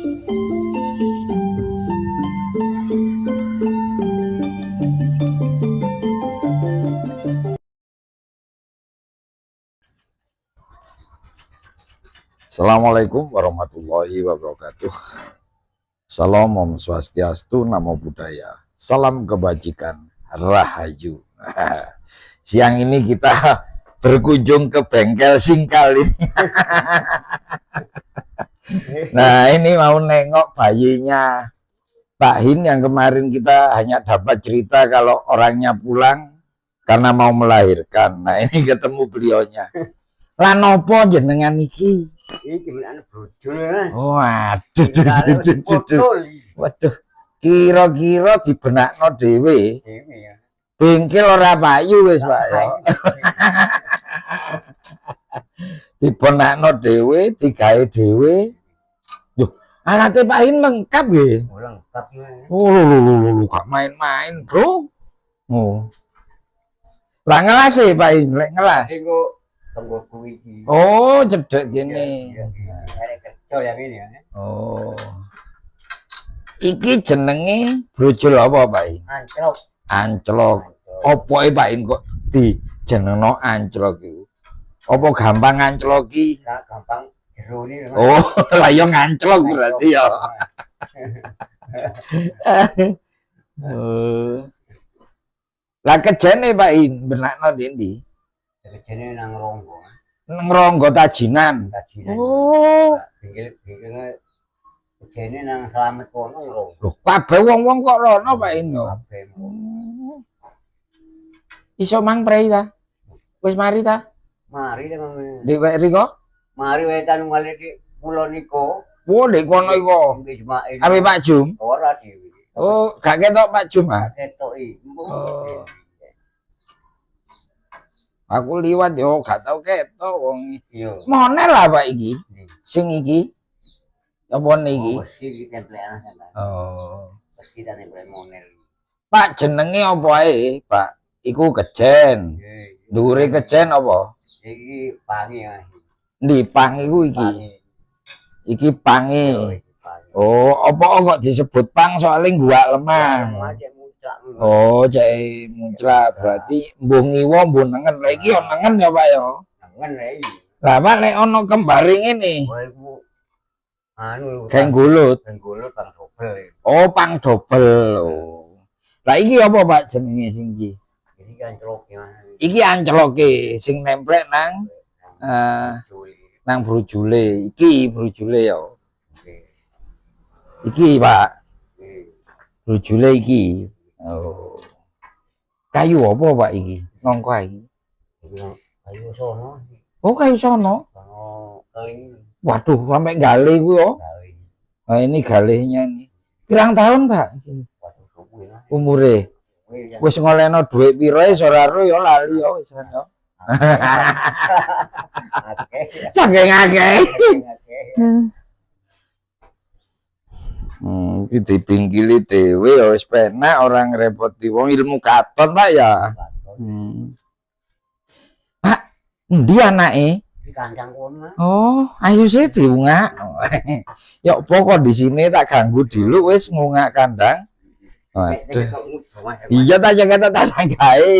Assalamualaikum warahmatullahi wabarakatuh. Salam Om Swastiastu, Namo Buddhaya. Salam kebajikan, Rahayu. Siang ini kita berkunjung ke bengkel Singkal ini. Nah, ini mau nengok bayinya Pak Hin yang kemarin kita hanya dapat cerita kalau orangnya pulang karena mau melahirkan. Nah, ini ketemu beliaunya. Lah nopo jenengan iki? Iki anak brojol. Waduh, waduh, kira-kira dibenakno dhewe. Ya. Bengkel ora payu wis, Pak ya. Dibenakno dhewe, digawe dhewe. Yo, alate Pak Hin lengkap nggih. Lengkap. Oh, gak main-main, Bro. Oh. Lah ngelas e Pak Hin, lek ngelas. Tenggoku iki. Oh, cedek gini. Ada kerja yang ini ya. Oh. Iki jenenge brojol apa, Pak In? Anclok. Anclok. Apa Pak In kok dijenengno anclok iku? Apa gampang ancloki? Gak gampang jero ini. Oh, lah yo nganclok berarti ya. Lah kejene Pak In benakno ndi? Kejene nang Ronggo. Nang Ronggo Tajinan. Tajinan. Oh. Bengkel kejene nang Slamet kono Ronggo. Loh, kabeh wong-wong kok rono Pak In yo. Kabeh. Iso mang prei ta? Wis mari ta? Mari ta Mang. Di riko? Mari wae tan male di pulau niko. Oh, dek kono iko. Ismail. Abe Pak Jum? Ora dhewe. Oh, gak ketok Pak Jum ah? Ketoki. Oh. Aku liwat yo gak tau ketok wong. Iya. Monel lah Pak iki. Sing iki. Apa niki? Oh, iki templean sana. Oh. Mesti ta temple monel. Pak jenenge apa ae, Pak? Iku kejen. Dhuwure kejen apa? Iki pangi ya. Ndi pang iku iki? Iki pangi. Oh, apa kok disebut pang soalnya gua lemah. Oh, cek muncrat berarti mbuh ngiwa mbuh nengen. Lah iki ono nengen ya, Pak ya? Nengen iki. Lah, Pak lek ono kembaring ngene. Oh, iku anu Genggulut. Genggulut pang dobel. Oh, pang dobel. Oh. Lah iki apa, Pak jenenge sing iki? Iki kan celok ya. Iki ancloke sing nemplek nang nang brojole. Iki brojole ya. Iki, Pak. Brojole iki. Oh. Kayu apa, Pak iki? Nongko iki. Kayu sono. Oh, kayu sono. Sono keling. Waduh, sampai gale ku yo. Nah, ini galehnya nih. Pirang tahun, Pak? Umure. Wis ngoleno dhuwit piro ora ro yo lali yo wis yo. Saking akeh. Iki dipingkili dhewe ya wis penak orang ngrepoti wong ilmu katon Pak ya. Pak, endi anake? Di kandang kono. Oh, ayo sih diungak. Ya apa kondisine tak ganggu dulu wis ngungak kandang. Waduh. Iya tak jaga tak gawe.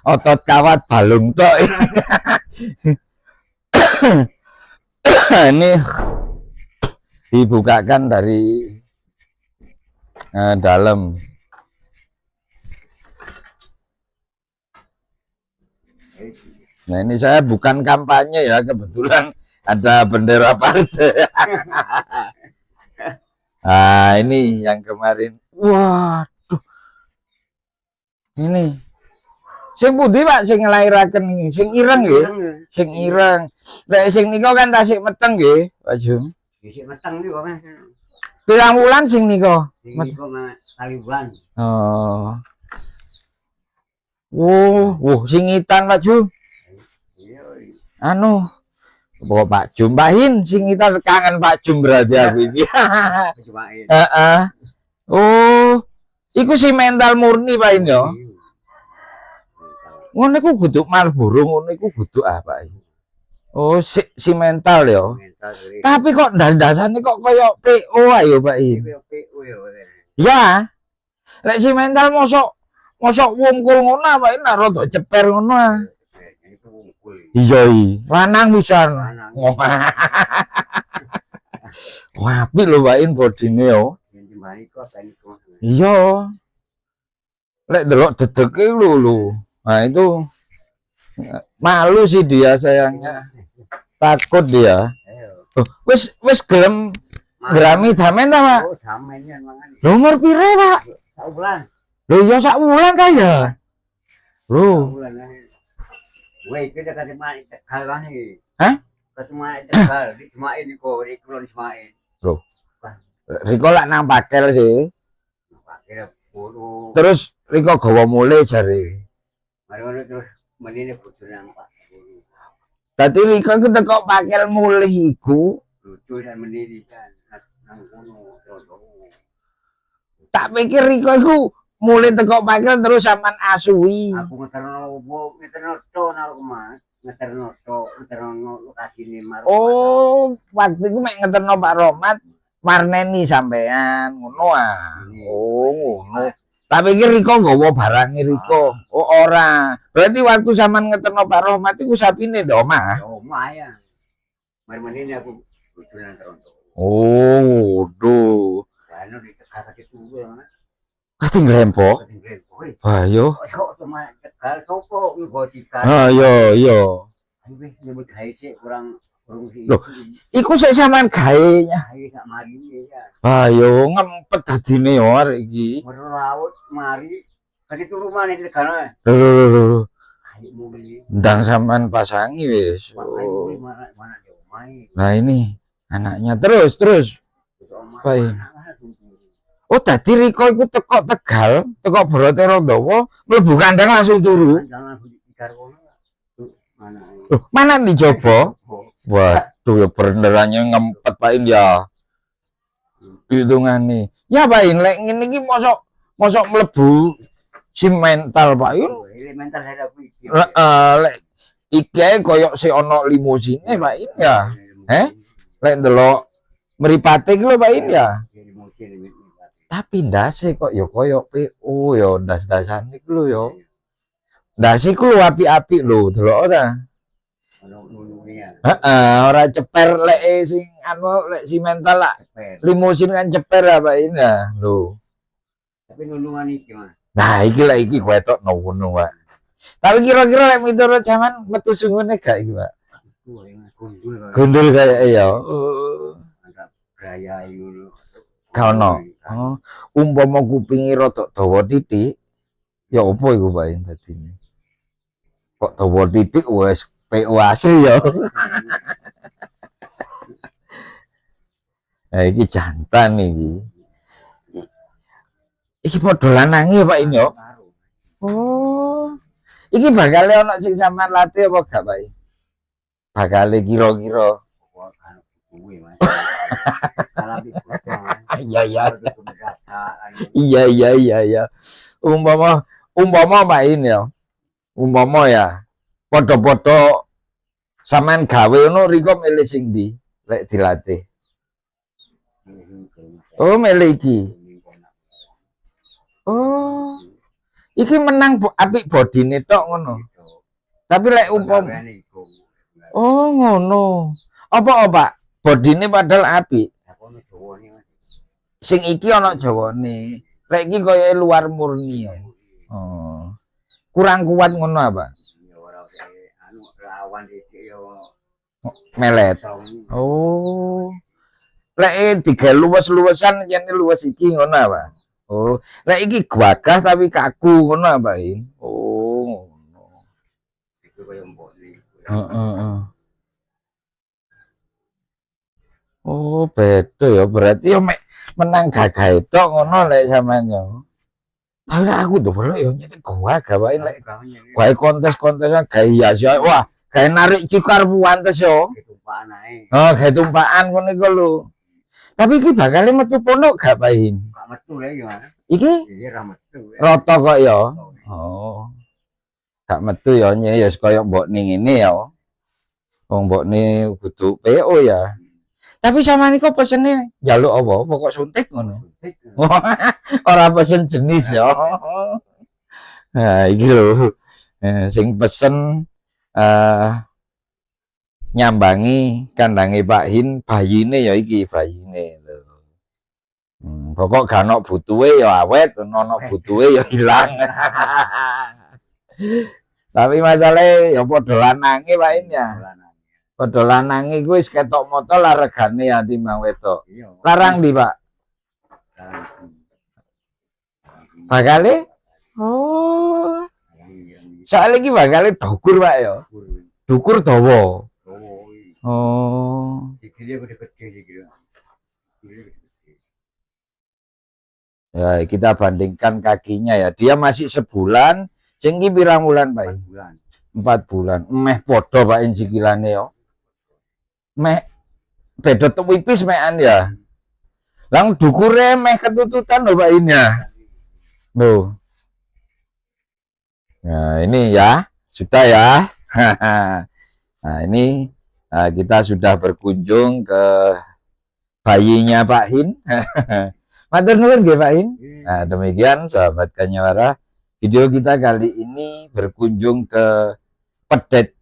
Otot kawat balung tok. Ini dibukakan dari dalam. Nah, ini saya bukan kampanye ya, kebetulan ada bendera partai. Nah, ini yang kemarin. Waduh. Ini. Sing pundi Pak sing nglairaken iki? Sing ireng nggih. Sing ireng. Lek sing nika kan tasik meteng nggih, Pak Jum. Sik meteng niku Mas. Pirang wulan sing nika? Niku kali bulan. Oh. Sing ngitan Pak Jum. Iya. Anu Bawa Pak Jum, Pak Hin, sing kita kangen Pak Jum berarti aku iki. Heeh. Oh, iku si mental murni Pak Hin yo. Ngono iku kudu Marlboro, ngono iku kudu apa iki? Oh, si mental ya. mental dari Tapi kok dasarnya kok koyo PO ayo Pak In. PO ya. Ya, lek si mental mosok mosok wungkul ngono Pak In rada ceper ngono. Itu wungkul. Iya lanang pisan. Lanang. Wah, apik lho Pak In bodine yo. Yang timbali kok kan itu. Iya. Lek delok dedeke lho. Nah, itu malu sih dia sayangnya. Takut dia. Ayo. Oh, wis gelem grami damen ta, Pak? Oh, damen ya mangan. Lho umur pire, Pak? Sak bulan. Lho ya sak wulan ta ya. Sak Lho, bulan. Woi, kita kata main Tegal kan nih. Hah? Kata main Tegal, di Semain di kau, di Kulon Semain. Riko lak nang pakel sih. Pakai bulu. Terus Riko gawa mule jare. Mari terus menini butuh nang Pak. Dadi Riko ku teko pakel mule iku Lucu dan menini kan. Nang gunung. tak pikir Riko iku mule teko pakel terus sampean asui. Aku ngeterno to nang rumah. Ngeterno lokasi ini mar. Oh, waktu itu mek ngeterno Pak Romat marneni sampean ngono ah. Oh, ngono. Tak pikir Riko nggawa barange Riko. Oh, ora. Berarti waktu sampean ngeterno Pak Romat iku sapine ndok omah. Omah ya. Mari menini aku lucu nang Toronto. Oh, waduh. Karena di Tegal itu ya. Kating lempo. Ayo. Kok cuma Tegal sopo ngotikan. Ayo, yo. Ayo wis nyebut gawe sik kurang sih. Loh, iku sik sampean gaenya. Ayo sak mari ya. Ayo ngempet dadine yo arek iki. Merlaut mari tadi turu mana di Tegal. Lho, Ayo muli. ndang sampean pasangi wis. Ayo Oh. mana di omah. Nah ini anaknya terus. Baik. Oh, tadi Riko iku teko Tegal, teko Brotero Dawa, mlebu kandang langsung turu. Jangan dikar kono. Mana? Loh, mana dicoba? Waduh, ya benerannya ngempet Pak In ya. Hitungane. Ya Pak In, lek ngene iki mosok mlebu si mental Pak In. Elemental saya pikir. Lek iki koyo si ono limusine Pak In ya. Lek ndelok mripate iki lho Pak In ya. Tapi ndase kok ya koyo PO ya ndas-ndasane iku lho ya. Ndase iku lho apik-apik lho, delok ta. Heeh, ora ceper lek sing anu lek si mental lah. Limusin kan ceper ya Pak In ya. Lho. Tapi nulungan iki mah. Nah, iki lek iki wetok ngono, Pak. Tapi kira-kira lek miturut zaman metu sungune gak iki, Pak? Gundul kayak ya. Gaya ngono. Kaono. Oh, umpama kupingi rada dawa titik, ya opo iku Pak In dadine? Kok dawa titik wis POAC ya. Nah, iki jantan iki. Iki padha lanange Pak In yo. Oh. Iki bakal ono sing sampean latih apa gak Pak In? Bakal kira-kira. Iya. Umpama Pak In ya. Umpama ya. Padha-padha sampean gawe ngono Riko milih sing ndi lek dilatih. Oh, milih iki. Oh. Iki menang apik bodine tok ngono. Tapi lek umpama oh, ngono. Apa bodine padahal apik. Sing iki ana Jawane. Lek iki koyo luar murni ya. Oh. Kurang kuat ngono apa? Melet. Oh. Lek tiga luwes-luwesan jane luwes iki ngono apa? Oh. Lek iki gagah tapi kaku ngono apa iki? Oh, ngono. Itu koyo mbokne. Heeh. Oh, beda ya. Berarti yo mek menang gagah tok ngono lek sampean yo. Tapi aku tuh yo nyete gua gawain lek gawe kontes-kontesan gawe hias ya. Wah, gawe narik cikar pantes yo. Tumpaan ae. Oh, gawe tumpakan ngono iku lho. Tapi iki bakal metu pondok gak Pak In? Gak metu lagi gimana? Iki Iki ra metu. rata kok ya. Oh. Gak metu ya nyes koyo mbok ning ngene ya. Wong mbokne kudu PO ya. Tapi sama kok pesene njaluk apa? Pokok suntik ngono. Ora pesen jenis ya. Nah, iki lho. Sing pesen nyambangi kandange Pak Hin, bayine ya iki bayine lho. Pokok gak ono butuhe ya awet, ono butuhe ya ilang. Tapi masalahnya ya padha lanange Pak Hin ya. Padha lanange kuwi wis ketok moto lah regane ya timbang wedok. Larang di Pak. Bakale? Oh. Soalnya iki bakale dukur Pak ya. Dukur dawa. Oh. Ya, kita bandingkan kakinya ya. Dia masih sebulan, sing iki pirang bulan, Pak? 4 bulan. Meh podo Pak sikilane yo. Meh beda tipis mekan ya. Lang dukure meh ketututan lho Pak ya. Loh. Nah, ini ya, sudah ya. Nah, ini kita sudah berkunjung ke bayinya Pak Hin. Matur nuwun nggih Pak Hin. Nah, demikian sahabat Kanyawara, video kita kali ini berkunjung ke pedet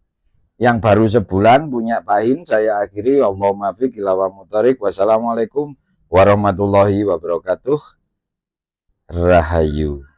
yang baru sebulan punya Pak Hin. Saya akhiri, Allahumma fiq ila wa mutarik. Wassalamualaikum warahmatullahi wabarakatuh. Rahayu.